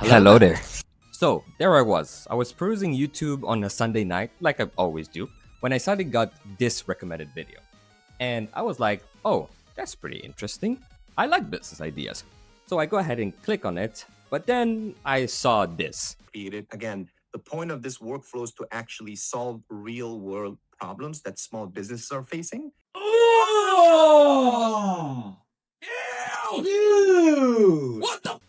Hello there. So there I was perusing YouTube on a Sunday night, like I always do, when I suddenly got this recommended video. And I was like, oh, that's pretty interesting. I like business ideas. So I go ahead and click on it, but then I saw this. Created. Again, the point of this workflow is to actually solve real world problems that small businesses are facing. Oh! Dude! What the?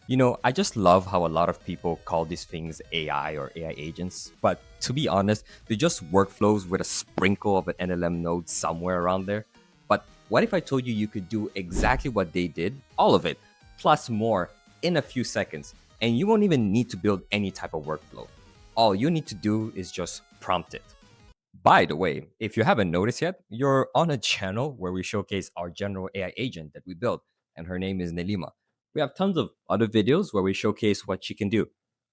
I just love how a lot of people call these things AI or AI agents, but to be honest, they're just workflows with a sprinkle of an NLM node somewhere around there. But what if I told you you could do exactly what they did, all of it, plus more, in a few seconds, and you won't even need to build any type of workflow? All you need to do is just prompt it. By the way, if you haven't noticed yet, you're on a channel where we showcase our general AI agent that we built, and her name is Nelima. We have tons of other videos where we showcase what she can do.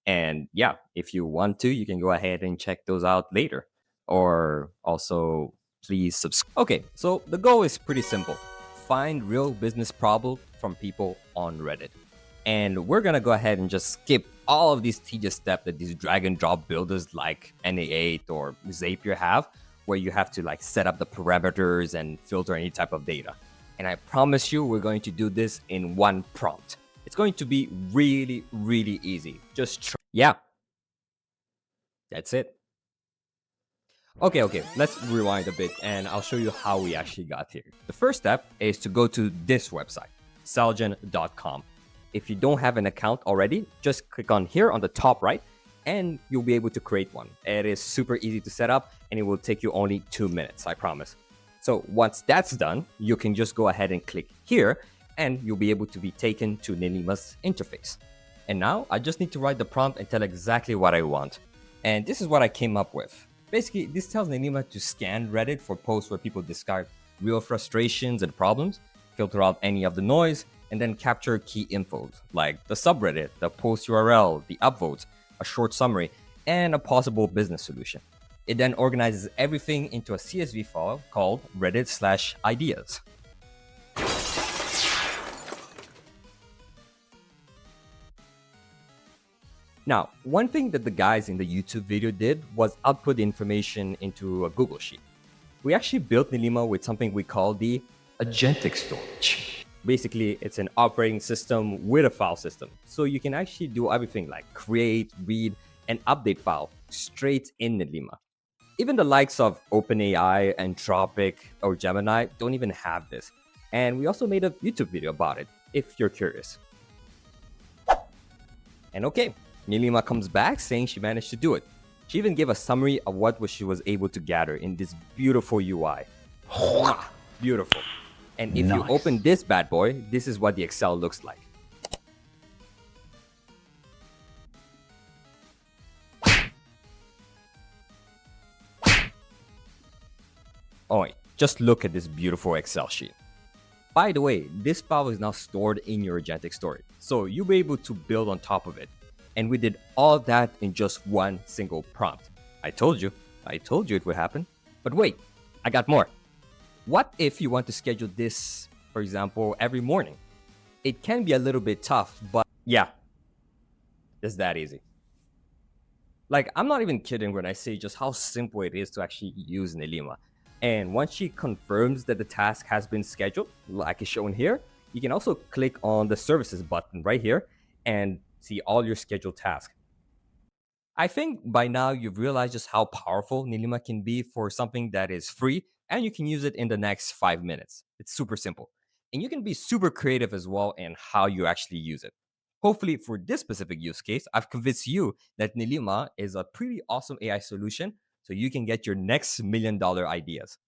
And yeah, if you want to, you can go ahead and check those out later. Or also, please subscribe. Okay, so the goal is pretty simple. Find real business problem from people on Reddit. And we're gonna go ahead and just skip all of these tedious steps that these drag and drop builders like NA8 or Zapier have, where you have to like set up the parameters and filter any type of data. And I promise you, we're going to do this in one prompt. It's going to be really, really easy. Just try. Yeah, that's it. Okay, let's rewind a bit and I'll show you how we actually got here. The first step is to go to this website, Selgen.com. If you don't have an account already, just click on here on the top right and you'll be able to create one. It is super easy to set up and it will take you only 2 minutes, I promise. So once that's done, you can just go ahead and click here and you'll be able to be taken to Nelima's interface. And now I just need to write the prompt and tell exactly what I want. And this is what I came up with. Basically, this tells Nelima to scan Reddit for posts where people discard real frustrations and problems, filter out any of the noise, and then capture key infos like the subreddit, the post URL, the upvotes, a short summary, and a possible business solution. It then organizes everything into a CSV file called reddit/ideas. Now, one thing that the guys in the YouTube video did was output the information into a Google Sheet. We actually built Nelima with something we call the agentic storage. Basically, it's an operating system with a file system. So you can actually do everything like create, read, and update file straight in Nelima. Even the likes of OpenAI, Anthropic, or Gemini don't even have this. And we also made a YouTube video about it, if you're curious. And okay, Nelima comes back saying she managed to do it. She even gave a summary of what she was able to gather in this beautiful UI. Beautiful. And if you open this bad boy, this is what the Excel looks like. Oh, just look at this beautiful Excel sheet. By the way, this file is now stored in your agentic storage, so you'll be able to build on top of it. And we did all that in just one single prompt. I told you it would happen. But wait, I got more. What if you want to schedule this, for example, every morning? It can be a little bit tough, but yeah, it's that easy. Like, I'm not even kidding when I say just how simple it is to actually use Nelima. And once she confirms that the task has been scheduled, like is shown here, you can also click on the services button right here and see all your scheduled tasks. I think by now you've realized just how powerful Nelima can be for something that is free and you can use it in the next 5 minutes. It's super simple. And you can be super creative as well in how you actually use it. Hopefully, for this specific use case, I've convinced you that Nelima is a pretty awesome AI solution so you can get your next $1 million ideas.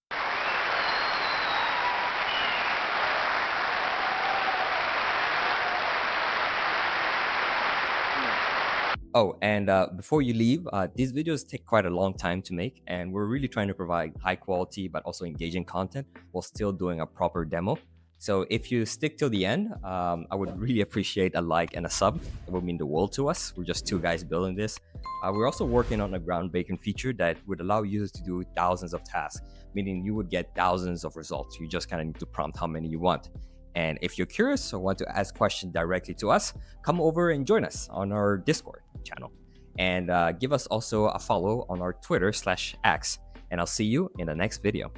Oh, and before you leave, these videos take quite a long time to make, and we're really trying to provide high quality but also engaging content while still doing a proper demo. So if you stick till the end, I would really appreciate a like and a sub. It would mean the world to us. We're just two guys building this. We're also working on a groundbreaking feature that would allow users to do thousands of tasks, meaning you would get thousands of results. You just kind of need to prompt how many you want. And if you're curious or want to ask questions directly to us, come over and join us on our Discord channel. And give us also a follow on our Twitter/X. And I'll see you in the next video.